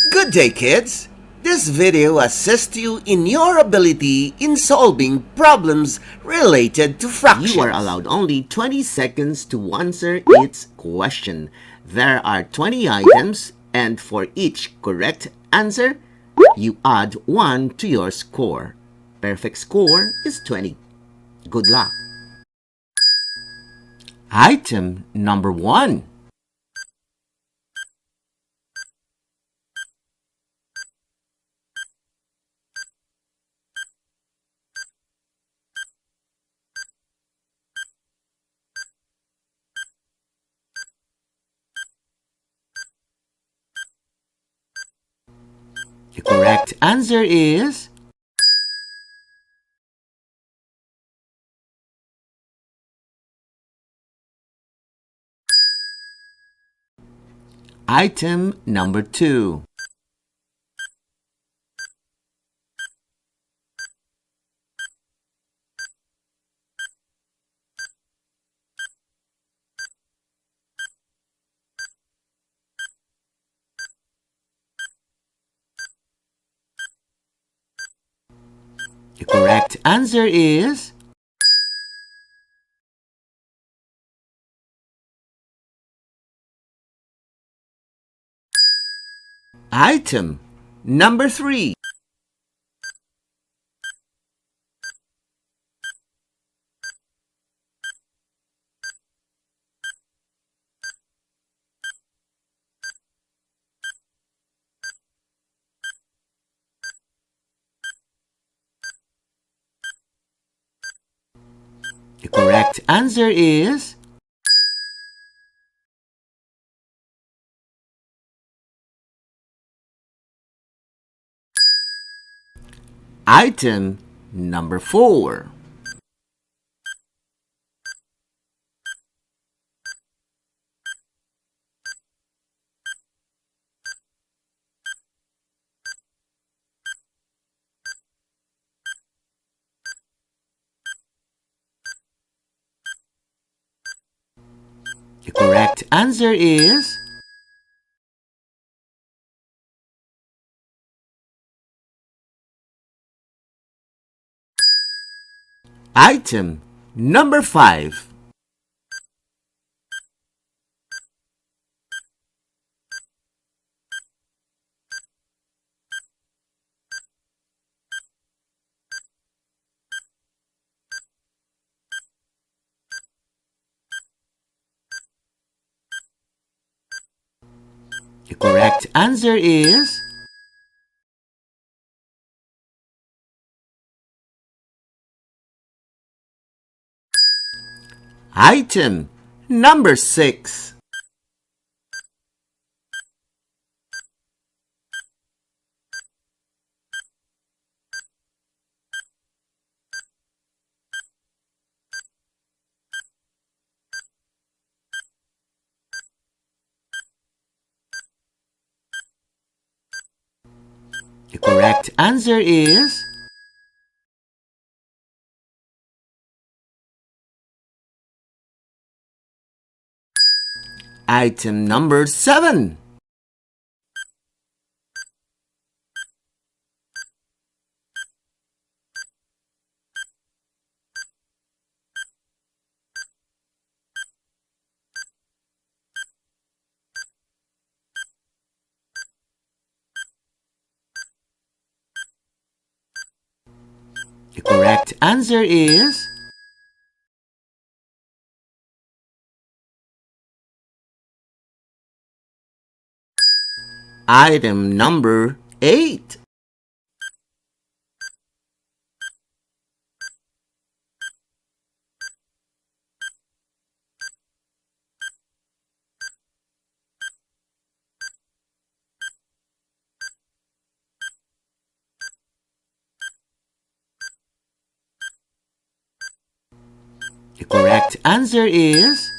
Good day, kids! This video assists you in your ability in solving problems related to fractions. You are allowed only 20 seconds to answer each question. There are 20 items, and for each correct answer, you add 1 to your score. Perfect score is 20. Good luck. Item number 1. The correct answer is item number 2. The correct answer is item number 3. The correct answer is item number 4. The correct answer is item number 5. The correct answer is item number 6. The correct answer is item number 7. The correct answer is item number 8. The correct answer is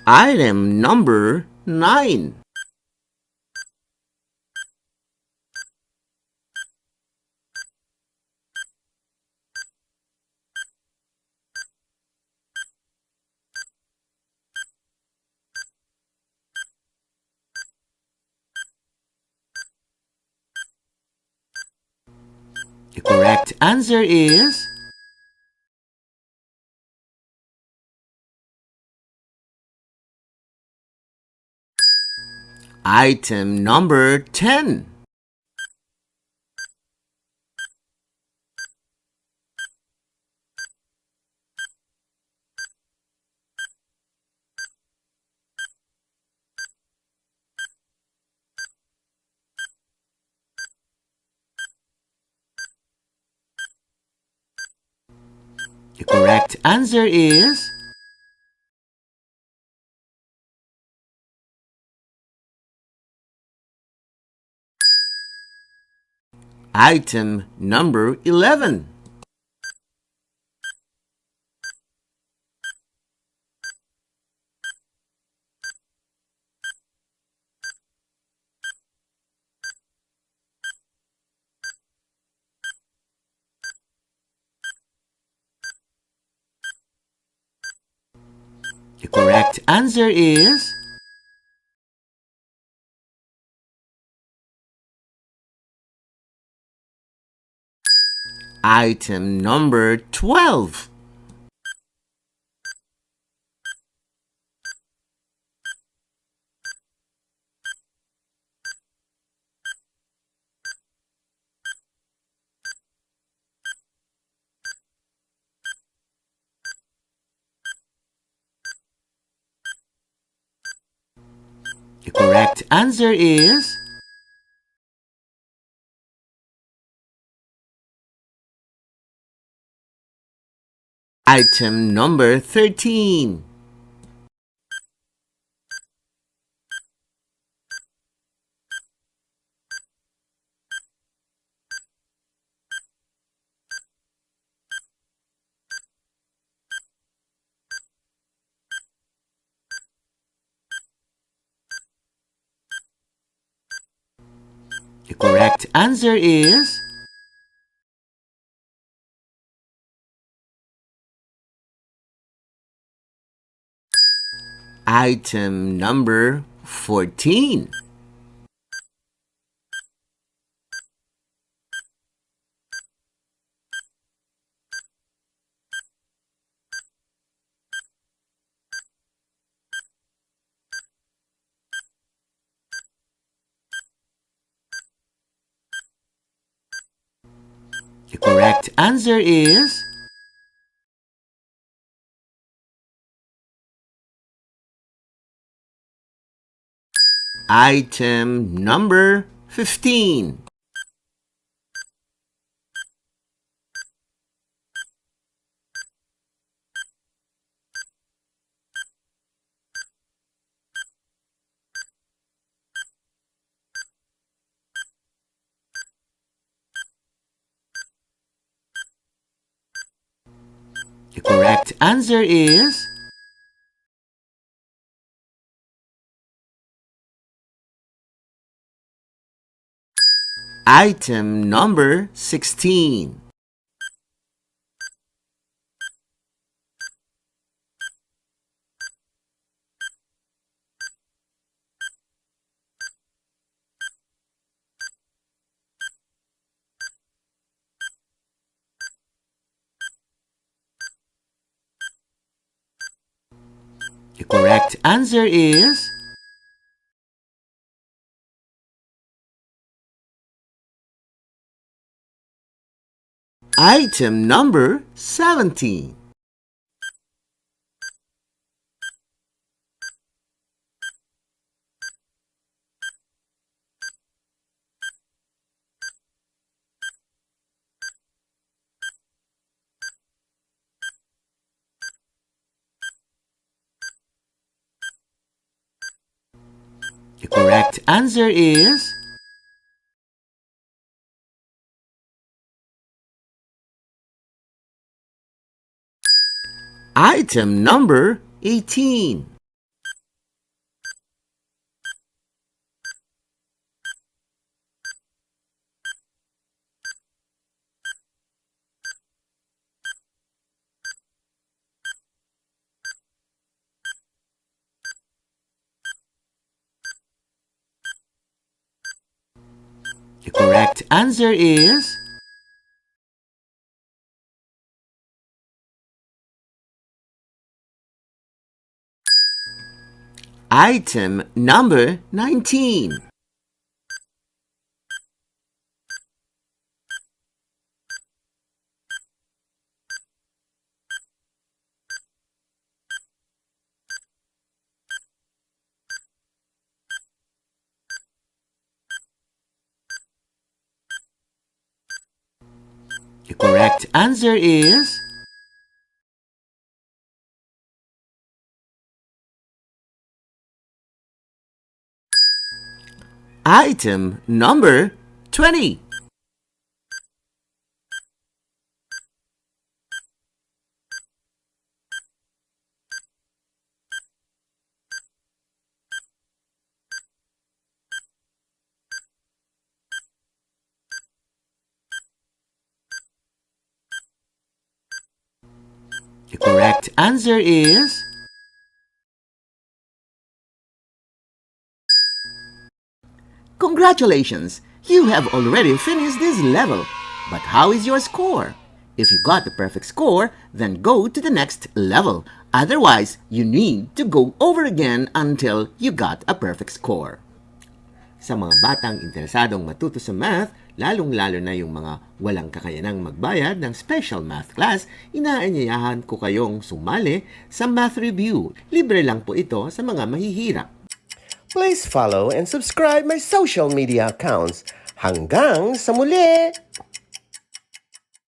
item number 9. The correct answer is item number 10. The correct answer is item number 11. The correct answer is item number 12. The correct answer is item number 13. The correct answer is item number 14. The correct answer is item number 15. The correct answer is item number 16. The correct answer is item number 17. The correct answer is item number 18. The correct answer is Item number 19. The correct answer is item number 20. The correct answer is congratulations! You have already finished this level. But how is your score? If you got the perfect score, then go to the next level. Otherwise, you need to go over again until you got a perfect score. Sa mga batang interesadong matuto sa math, lalong-lalo na yung mga walang kakayanang magbayad ng special math class, inaanyayahan ko kayong sumali sa Math Review. Libre lang po ito sa mga mahihirap. Please follow and subscribe my social media accounts. Hanggang sa muli!